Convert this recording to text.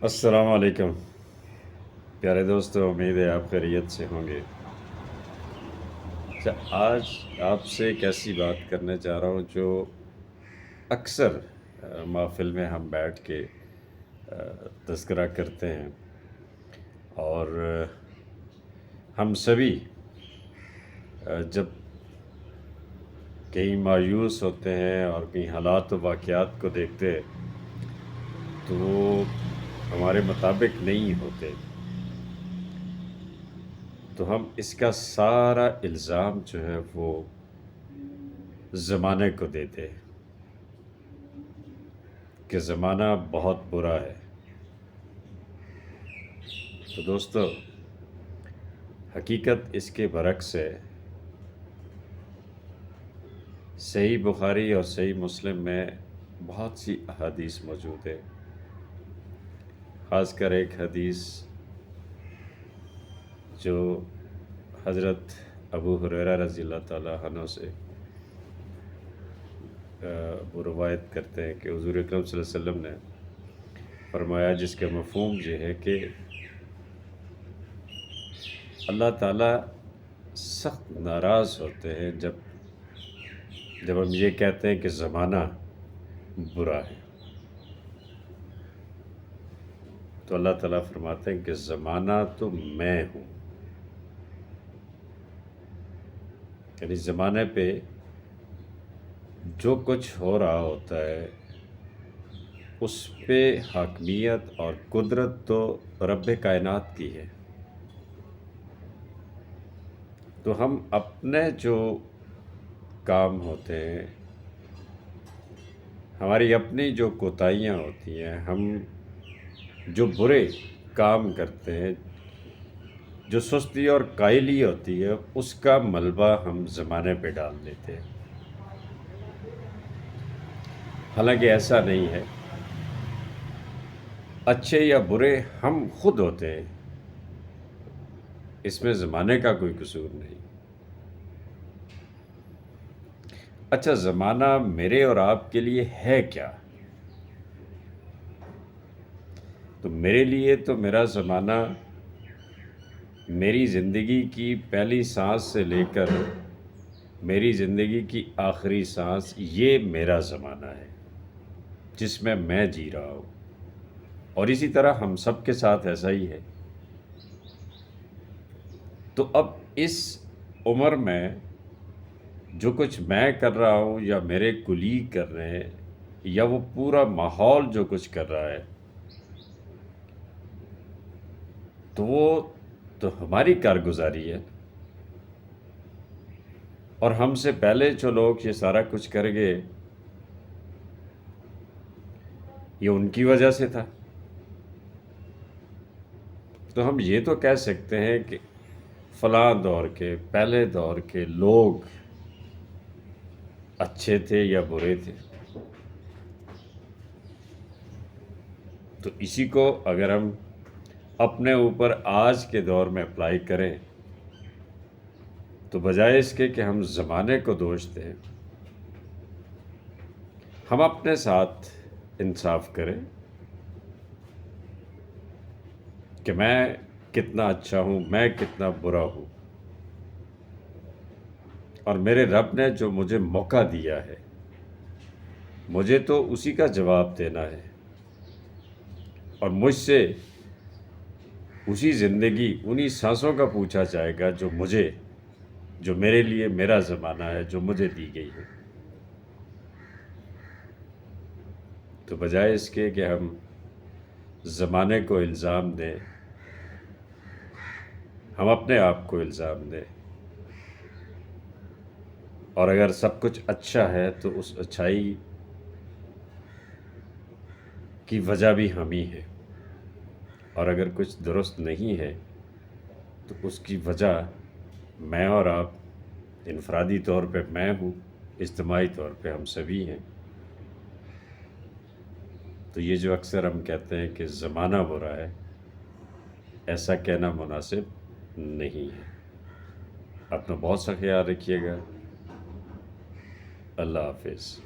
السلام علیکم پیارے دوستو، امید ہے آپ خیریت سے ہوں گے۔ اچھا، آج آپ سے ایک ایسی بات کرنے جا رہا ہوں جو اکثر محفل میں ہم بیٹھ کے تذکرہ کرتے ہیں، اور ہم سبھی جب کہیں مایوس ہوتے ہیں اور کہیں حالات و واقعات کو دیکھتے ہیں تو وہ ہمارے مطابق نہیں ہوتے، تو ہم اس کا سارا الزام جو ہے وہ زمانے کو دیتے ہیں کہ زمانہ بہت برا ہے۔ تو دوستو، حقیقت اس کے برعکس ہے۔ صحیح بخاری اور صحیح مسلم میں بہت سی احادیث موجود ہے، خاص کر ایک حدیث جو حضرت ابو ہریرہ رضی اللہ تعالیٰ عنہ سے وہ روایت کرتے ہیں کہ حضور اکرم صلی اللہ علیہ وسلم نے فرمایا، جس کا مفہوم یہ ہے کہ اللہ تعالیٰ سخت ناراض ہوتے ہیں جب ہم یہ کہتے ہیں کہ زمانہ برا ہے۔ تو اللہ تعالیٰ فرماتے ہیں کہ زمانہ تو میں ہوں، یعنی زمانے پہ جو کچھ ہو رہا ہوتا ہے اس پہ حاکمیت اور قدرت تو رب کائنات کی ہے۔ تو ہم اپنے جو کام ہوتے ہیں، ہماری اپنی جو کوتاہیاں ہوتی ہیں، ہم جو برے کام کرتے ہیں، جو سستی اور کائلی ہوتی ہے، اس کا ملبہ ہم زمانے پہ ڈال دیتے ہیں۔ حالانکہ ایسا نہیں ہے، اچھے یا برے ہم خود ہوتے ہیں، اس میں زمانے کا کوئی قصور نہیں۔ اچھا، زمانہ میرے اور آپ کے لیے ہے کیا؟ تو میرے لیے تو میرا زمانہ میری زندگی کی پہلی سانس سے لے کر میری زندگی کی آخری سانس، یہ میرا زمانہ ہے جس میں جی رہا ہوں، اور اسی طرح ہم سب کے ساتھ ایسا ہی ہے۔ تو اب اس عمر میں جو کچھ میں کر رہا ہوں یا میرے کلیگ کر رہے ہیں یا وہ پورا ماحول جو کچھ کر رہا ہے، تو وہ تو ہماری کارگزاری ہے، اور ہم سے پہلے جو لوگ یہ سارا کچھ کر گئے یہ ان کی وجہ سے تھا۔ تو ہم یہ تو کہہ سکتے ہیں کہ فلاں دور کے، پہلے دور کے لوگ اچھے تھے یا برے تھے۔ تو اسی کو اگر ہم اپنے اوپر آج کے دور میں اپلائی کریں تو بجائے اس کے کہ ہم زمانے کو دوش دیں، ہم اپنے ساتھ انصاف کریں کہ میں کتنا اچھا ہوں، میں کتنا برا ہوں، اور میرے رب نے جو مجھے موقع دیا ہے مجھے تو اسی کا جواب دینا ہے، اور مجھ سے اسی زندگی، انہی سانسوں کا پوچھا جائے گا جو میرے لیے میرا زمانہ ہے، جو مجھے دی گئی ہے۔ تو بجائے اس کے کہ ہم زمانے کو الزام دیں، ہم اپنے آپ کو الزام دیں، اور اگر سب کچھ اچھا ہے تو اس اچھائی کی وجہ بھی ہم ہی ہے، اور اگر کچھ درست نہیں ہے تو اس کی وجہ میں اور آپ، انفرادی طور پہ میں ہوں، اجتماعی طور پہ ہم سبھی ہیں۔ تو یہ جو اکثر ہم کہتے ہیں کہ زمانہ برا ہے، ایسا کہنا مناسب نہیں ہے۔ اپنا بہت سا خیال رکھیے گا۔ اللہ حافظ۔